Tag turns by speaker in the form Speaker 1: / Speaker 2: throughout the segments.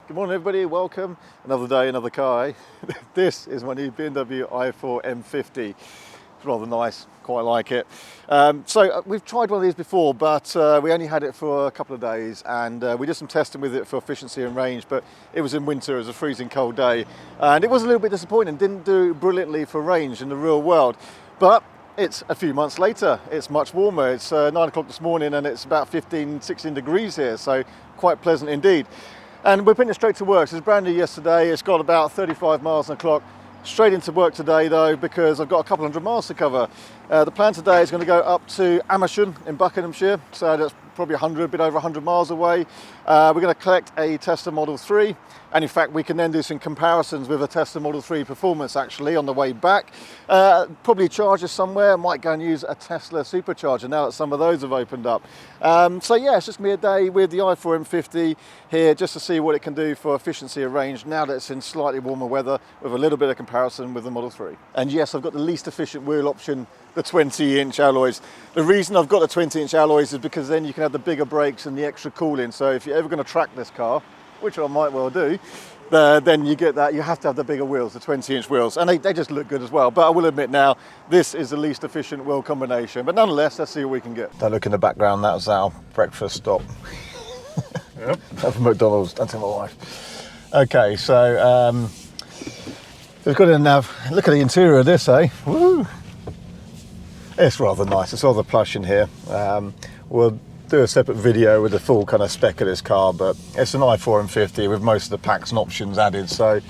Speaker 1: Good morning everybody, welcome. Another day, another car. This is my new BMW i4 M50. It's rather nice, quite like it. We've tried one of these before, but we only had it for a couple of days, and we did some testing with it for efficiency and range, but it was in winter, it was a freezing cold day, and it was a little bit disappointing. Didn't do brilliantly for range in the real world, but it's a few months later, it's much warmer. It's 9 o'clock this morning and it's about 15, 16 degrees here, so quite pleasant indeed. And we're putting it straight to work. So it's brand new yesterday. It's got about 35 miles on the clock. Straight into work today though, because I've got a couple hundred miles to cover. The plan today is going to go up to Amersham in Buckinghamshire. So that's probably a bit over 100 miles away. We're going to collect a Tesla Model 3. And in fact, we can then do some comparisons with a Tesla Model 3 performance actually on the way back. Probably charge us somewhere. Might go and use a Tesla supercharger now that some of those have opened up. So yeah, it's just going to be a day with the i4 M50 here just to see what it can do for efficiency and range now that it's in slightly warmer weather, with a little bit of comparison with the Model 3. And yes, I've got the least efficient wheel option, the 20-inch alloys. The reason I've got the 20-inch alloys is because then you can have the bigger brakes and the extra cooling. So if you're ever going to track this car, which I might well do, then you get that. You have to have the bigger wheels, the 20-inch wheels, and they just look good as well. But I will admit now, this is the least efficient wheel combination. But nonetheless, let's see what we can get. That look in the background, that was our breakfast stop. Yep. That's from McDonald's, that's my wife. Okay, so we've got in now. Look at the interior of this, eh? Woo! It's rather nice. It's rather plush in here. We'll do a separate video with the full kind of spec of this car, but it's an i4 M50 with most of the packs and options added, so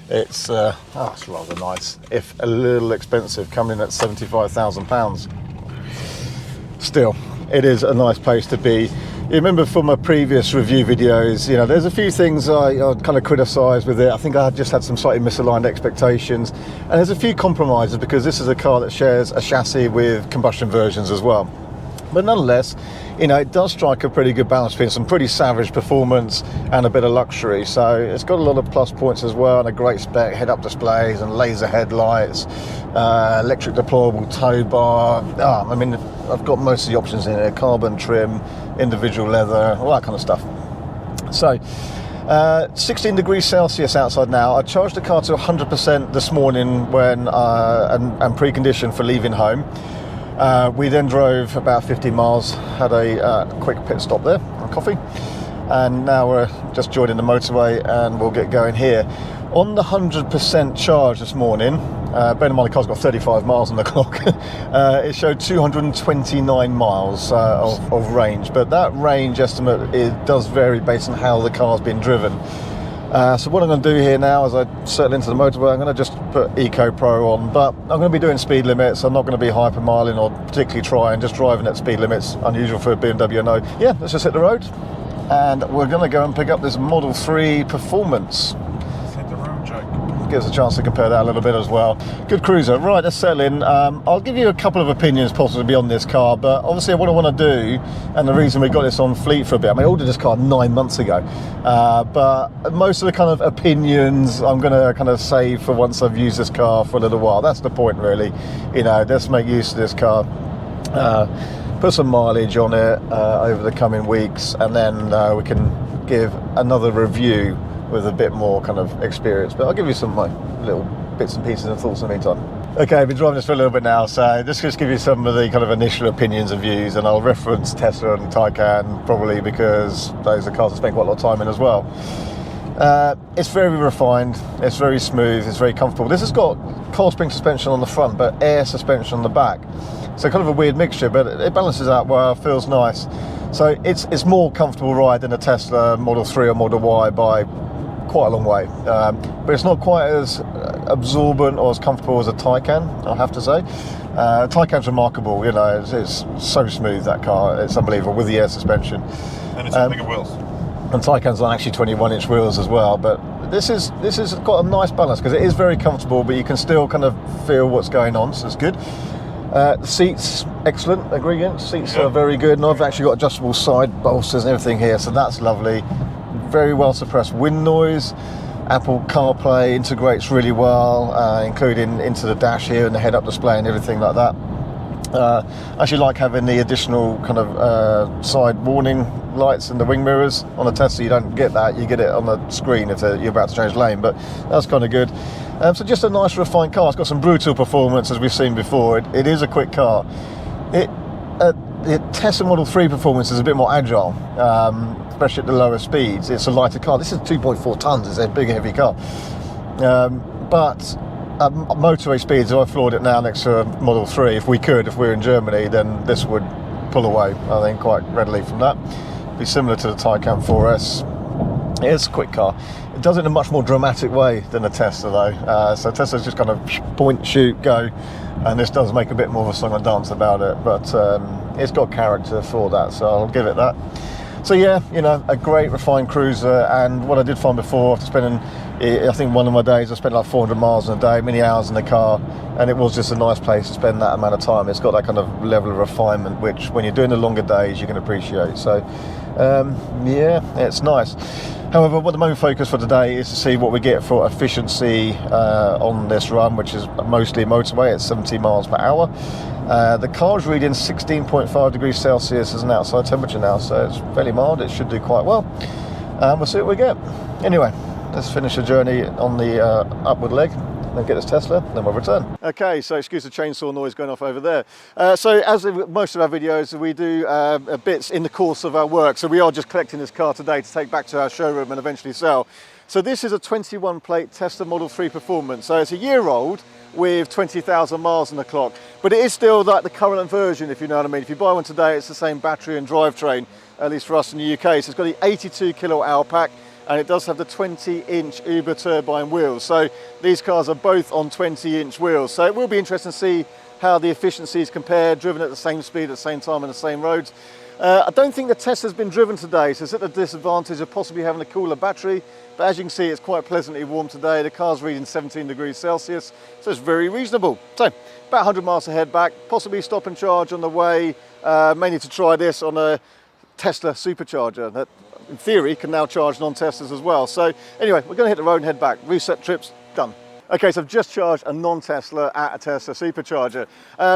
Speaker 1: it's rather nice, if a little expensive, coming in at £75,000. Still, it is a nice place to be. You remember from my previous review videos, you know, there's a few things I kind of criticised with it. I think I just had some slightly misaligned expectations, and there's a few compromises because this is a car that shares a chassis with combustion versions as well. But nonetheless, you know, it does strike a pretty good balance between some pretty savage performance and a bit of luxury. So it's got a lot of plus points as well, and a great spec, head-up displays and laser headlights, electric deployable tow bar. I mean, I've got most of the options in here: carbon trim, individual leather, all that kind of stuff. So 16 degrees Celsius outside now. I charged the car to 100% this morning when and preconditioned for leaving home. We then drove about 50 miles, had a quick pit stop there on coffee, and now we're just joining the motorway and we'll get going here. On the 100% charge this morning, bear in mind the car's got 35 miles on the clock, it showed 229 miles of range, but that range estimate does vary based on how the car's been driven. So what I'm going to do here now, as I settle into the motorway, I'm going to just put Eco Pro on, but I'm going to be doing speed limits. I'm not going to be hypermiling or particularly trying, just driving at speed limits, unusual for a BMW, I know. Yeah, let's just hit the road, and we're going to go and pick up this Model 3 Performance.
Speaker 2: Let's hit the road, Jake.
Speaker 1: Gives us a chance to compare that a little bit as well. Good cruiser. Right, let's settle in. I'll give you a couple of opinions possibly on this car, but obviously what I want to do, and the reason we got this on fleet for a bit, I mean, I ordered this car 9 months ago, but most of the kind of opinions I'm going to kind of save for once I've used this car for a little while. That's the point really. You know, let's make use of this car, put some mileage on it over the coming weeks, and then we can give another review with a bit more kind of experience, but I'll give you some of my little bits and pieces and thoughts in the meantime. Okay, I've been driving this for a little bit now, so just give you some of the kind of initial opinions and views, and I'll reference Tesla and Taycan probably because those are cars I spend quite a lot of time in as well. It's very refined, it's very smooth, it's very comfortable. This has got coil spring suspension on the front but air suspension on the back, so kind of a weird mixture, but it balances out well, feels nice. So it's more comfortable ride than a Tesla Model 3 or Model Y by quite a long way, but it's not quite as absorbent or as comfortable as a Taycan, I have to say. Taycan's remarkable, you know, it's so smooth, that car, it's unbelievable with the air suspension.
Speaker 2: And it's on bigger wheels.
Speaker 1: And Taycan's on actually 21-inch wheels as well, but this is got a nice balance because it is very comfortable, but you can still kind of feel what's going on, so it's good. The seats, excellent, agree, seats are very good, and I've actually got adjustable side bolsters and everything here, so that's lovely. Very well suppressed wind noise. Apple CarPlay integrates really well, including into the dash here and the head-up display and everything like that. I actually like having the additional kind of side warning lights and the wing mirrors. On a Tesla you don't get that, you get it on the screen if you're about to change lane, but that's kind of good. So just a nice refined car. It's got some brutal performance as we've seen before. It is a quick car. The Tesla Model 3 performance is a bit more agile, especially at the lower speeds. It's a lighter car. This is 2.4 tons, it's a big heavy car. But motorway speeds, if I floored it now next to a Model 3, if we're in Germany, then this would pull away, I think, quite readily from that. Be similar to the Taycan 4S. It is a quick car. It does it in a much more dramatic way than a Tesla though. So Tesla's just kind of point, shoot, go, and this does make a bit more of a song and dance about it, but it's got character for that, so I'll give it that. So yeah, you know, a great refined cruiser. And what I did find before, after spending, I think one of my days I spent like 400 miles in a day, many hours in the car, and it was just a nice place to spend that amount of time. It's got that kind of level of refinement which when you're doing the longer days you can appreciate. So yeah, it's nice. However, what the main focus for today is to see what we get for efficiency on this run, which is mostly motorway at 70 miles per hour. The car's reading 16.5 degrees Celsius as an outside temperature now, so it's fairly mild. It should do quite well. We'll see what we get. Anyway, let's finish the journey on the upward leg, then get this Tesla, then we'll return. Okay, so excuse the chainsaw noise going off over there. So as with most of our videos, we do bits in the course of our work. So we are just collecting this car today to take back to our showroom and eventually sell. So this is a 21 plate Tesla Model 3 Performance. So it's a year old with 20,000 miles on the clock, but it is still like the current version, if you know what I mean. If you buy one today, it's the same battery and drivetrain, at least for us in the UK. So it's got the 82 kilowatt hour pack, and it does have the 20-inch Uber turbine wheels. So these cars are both on 20-inch wheels. So it will be interesting to see how the efficiencies compare, driven at the same speed at the same time on the same roads. I don't think the Tesla's been driven today, so it's at the disadvantage of possibly having a cooler battery. But as you can see, it's quite pleasantly warm today. The car's reading 17 degrees Celsius, so it's very reasonable. So about 100 miles to head back, possibly stop and charge on the way, mainly to try this on a Tesla supercharger that in theory can now charge non-Teslas as well. So anyway, we're going to hit the road and head back. Reset trips done. Okay, so I've just charged a non-Tesla at a Tesla supercharger.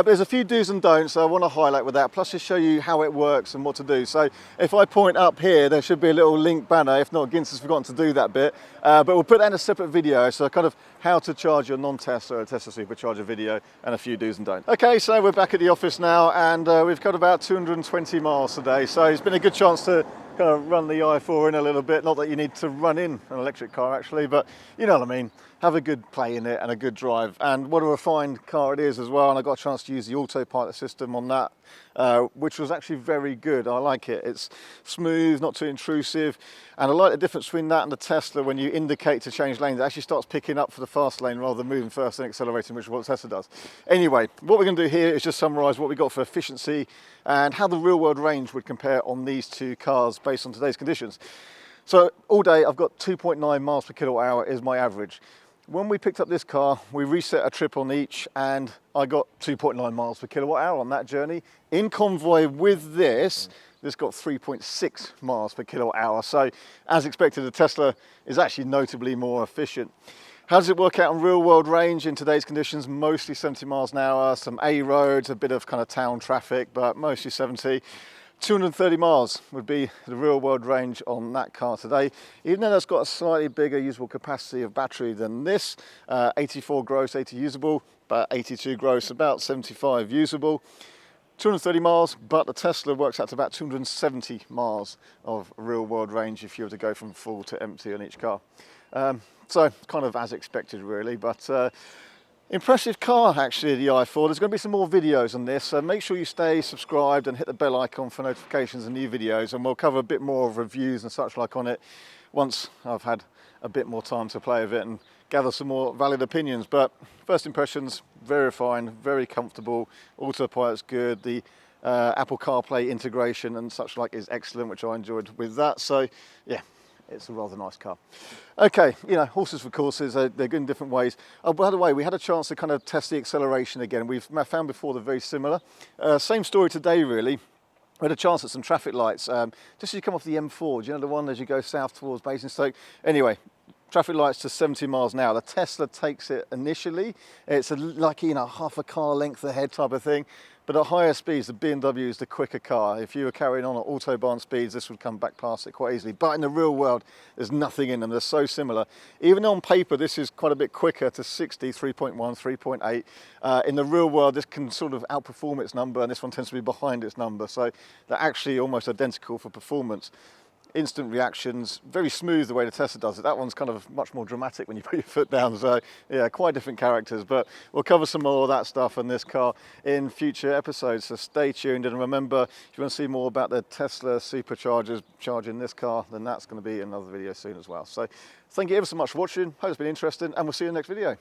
Speaker 1: There's a few do's and don'ts I want to highlight with that, plus just show you how it works and what to do. So if I point up here, there should be a little link banner. If not, Ginz has forgotten to do that bit. But we'll put that in a separate video, so kind of how to charge your non-Tesla or a Tesla supercharger video and a few do's and don'ts. Okay, so we're back at the office now, and we've got about 220 miles today. So it's been a good chance to kind of run the i4 in a little bit. Not that you need to run in an electric car actually, but you know what I mean. Have a good play in it and a good drive. And what a refined car it is as well. And I got a chance to use the autopilot system on that, which was actually very good. I like it. It's smooth, not too intrusive. And I like the difference between that and the Tesla. When you indicate to change lanes, it actually starts picking up for the fast lane rather than moving first and accelerating, which is what the Tesla does. Anyway, what we're going to do here is just summarize what we got for efficiency and how the real world range would compare on these two cars based on today's conditions. So all day I've got 2.9 miles per kilowatt hour is my average. When we picked up this car, we reset a trip on each, and I got 2.9 miles per kilowatt hour on that journey. In convoy with this got 3.6 miles per kilowatt hour. So as expected, the Tesla is actually notably more efficient. How does it work out on real world range in today's conditions? Mostly 70 miles an hour, some A roads, a bit of kind of town traffic, but mostly 70. 230 miles would be the real world range on that car today, even though that's got a slightly bigger usable capacity of battery than this. 84 gross, 80 usable, but 82 gross, about 75 usable. 230 miles, but the Tesla works out to about 270 miles of real world range if you were to go from full to empty on each car. So kind of as expected really, but impressive car actually, the i4. There's going to be some more videos on this, so make sure you stay subscribed and hit the bell icon for notifications and new videos, and we'll cover a bit more of reviews and such like on it once I've had a bit more time to play with it and gather some more valid opinions. But first impressions, very refined, very comfortable. Autopilot's good. The Apple CarPlay integration and such like is excellent, which I enjoyed with that. So yeah, it's a rather nice car. Okay, you know, horses for courses, they're good in different ways. Oh, by the way, we had a chance to kind of test the acceleration again. We've found before they're very similar. Same story today, really. We had a chance at some traffic lights. Just as you come off the M4, do you know the one as you go south towards Basingstoke? Anyway, traffic lights to 70 miles an hour. The Tesla takes it initially. It's like, you know, half a car length ahead type of thing. but at higher speeds, the BMW is the quicker car. If you were carrying on at Autobahn speeds, this would come back past it quite easily. But in the real world, there's nothing in them. They're so similar. Even on paper, this is quite a bit quicker to 60, 3.1, 3.8. In the real world, this can sort of outperform its number, and this one tends to be behind its number. So they're actually almost identical for performance. Instant reactions, very smooth the way the Tesla does it. That one's kind of much more dramatic when you put your foot down. So yeah, quite different characters, but we'll cover some more of that stuff in this car in future episodes. So stay tuned, and remember, if you want to see more about the Tesla superchargers charging this car, then that's going to be another video soon as well. So thank you ever so much for watching. Hope it's been interesting, and we'll see you in the next video.